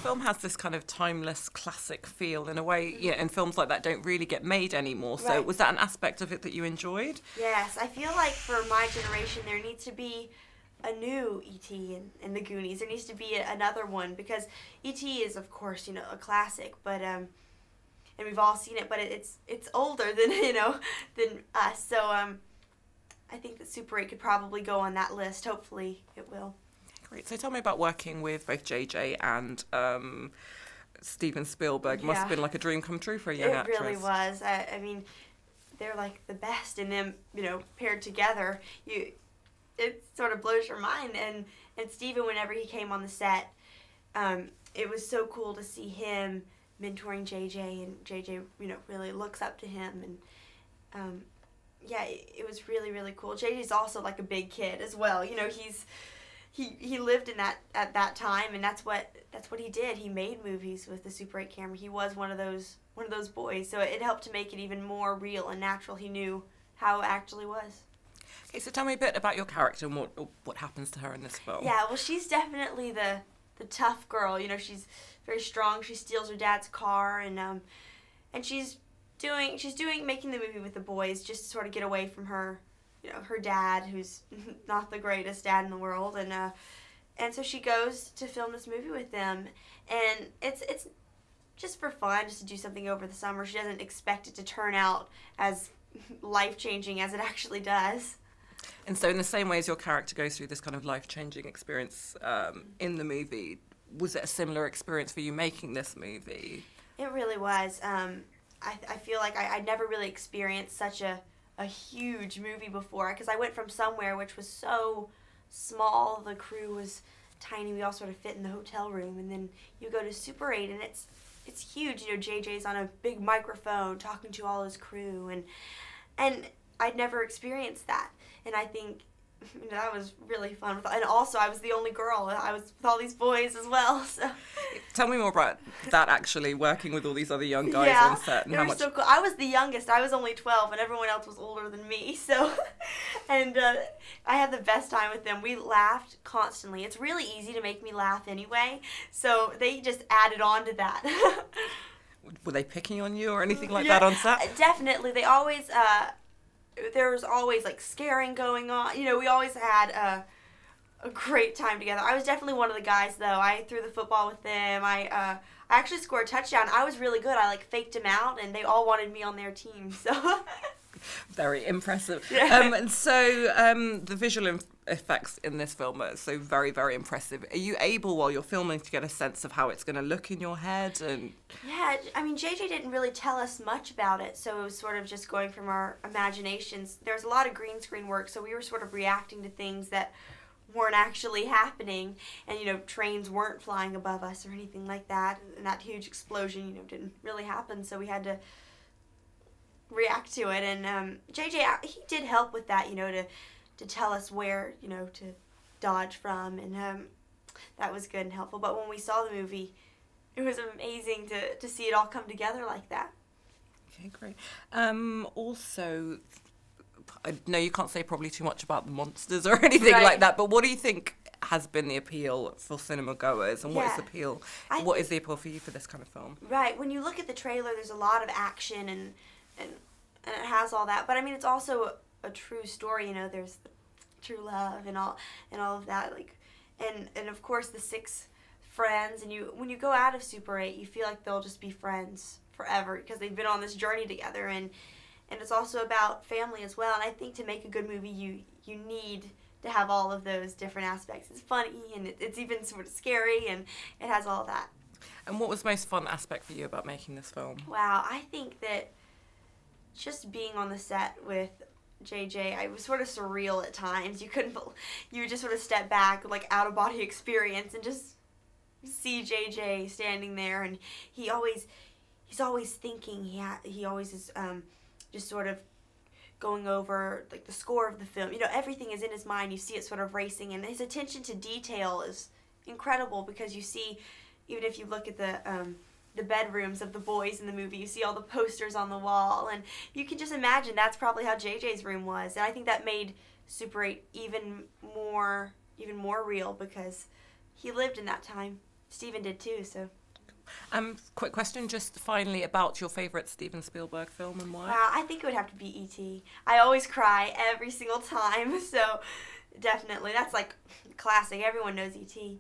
film has this kind of timeless classic feel in a way, yeah, and films like that don't really get made anymore. So was that an aspect of it that you enjoyed? Yes, I feel like for my generation there needs to be a new E.T. in the Goonies. There needs to be another one, because E.T. is, of course, a classic, but and we've all seen it, but it's older than than us. So I think that Super 8 could probably go on that list. Hopefully, it will. Great. So tell me about working with both JJ and Steven Spielberg. Must have been like a dream come true for a young actress. It really was. I mean, they're like the best, and them, paired together, it sort of blows your mind. And Steven, whenever he came on the set, it was so cool to see him mentoring JJ, and JJ, really looks up to him, and it was really, really cool. JJ's also like a big kid as well. He lived in that at that time, and that's what he did. He made movies with the Super 8 camera. He was one of those boys. So it helped to make it even more real and natural. He knew how it actually was. Okay, so tell me a bit about your character and what happens to her in this film. Yeah, well, she's definitely the tough girl. She's very strong. She steals her dad's car, and she's making the movie with the boys just to sort of get away from her. Her dad, who's not the greatest dad in the world, and so she goes to film this movie with them, and it's just for fun, just to do something over the summer. She doesn't expect it to turn out as life-changing as it actually does. And so in the same way as your character goes through this kind of life-changing experience in the movie, was it a similar experience for you making this movie? It really was. I feel like I never really experienced such a huge movie before, because I went from somewhere which was so small, the crew was tiny, we all sort of fit in the hotel room, and then you go to Super 8 and it's huge. JJ's on a big microphone talking to all his crew, and I'd never experienced that, and I think that was really fun. And also, I was the only girl. I was with all these boys as well. So tell me more about that, actually, working with all these other young guys on set. And how much... so cool. I was the youngest. I was only 12, and everyone else was older than me. So, and I had the best time with them. We laughed constantly. It's really easy to make me laugh anyway, so they just added on to that. Were they picking on you or anything like that on set? Definitely. They always... there was always like scaring going on. We always had a great time together. I was definitely one of the guys, though. I threw the football with them. I actually scored a touchdown. I was really good. I faked him out, and they all wanted me on their team. So very impressive. Yeah. And so the visual effects in this film are so very, very impressive. Are you able, while you're filming, to get a sense of how it's going to look in your head? And yeah, I mean, JJ didn't really tell us much about it, so it was sort of just going from our imaginations. There was a lot of green screen work, so we were sort of reacting to things that weren't actually happening, and trains weren't flying above us or anything like that, and that huge explosion didn't really happen, so we had to react to it. And JJ, he did help with that, to tell us where to dodge from, and that was good and helpful. But when we saw the movie, it was amazing to see it all come together like that. Okay, great. Also, I know you can't say probably too much about the monsters or anything like that, but what do you think has been the appeal for cinema goers, and what is the appeal? What is the appeal for you for this kind of film? Right. When you look at the trailer, there's a lot of action and it has all that, but I mean, it's also a true story. There's the true love and all of that, and of course the 6 friends, and when you go out of Super 8, you feel like they'll just be friends forever because they've been on this journey together, and it's also about family as well. And I think to make a good movie, you need to have all of those different aspects. It's funny, and it's even sort of scary, and it has all that. And what was the most fun aspect for you about making this film? Wow, I think that just being on the set with JJ, I was sort of surreal at times. You would just sort of step back, like out-of-body experience, and just see JJ standing there, and he's always thinking. He always is just sort of going over the score of the film. Everything is in his mind. You see it sort of racing, and his attention to detail is incredible, because you see, even if you look at the bedrooms of the boys in the movie, you see all the posters on the wall, and you can just imagine that's probably how JJ's room was. And I think that made Super 8 even more real, because he lived in that time. Steven did too, so. Quick question, just finally, about your favourite Steven Spielberg film and why? Wow, I think it would have to be E.T. I always cry every single time, so definitely. That's like classic. Everyone knows E.T.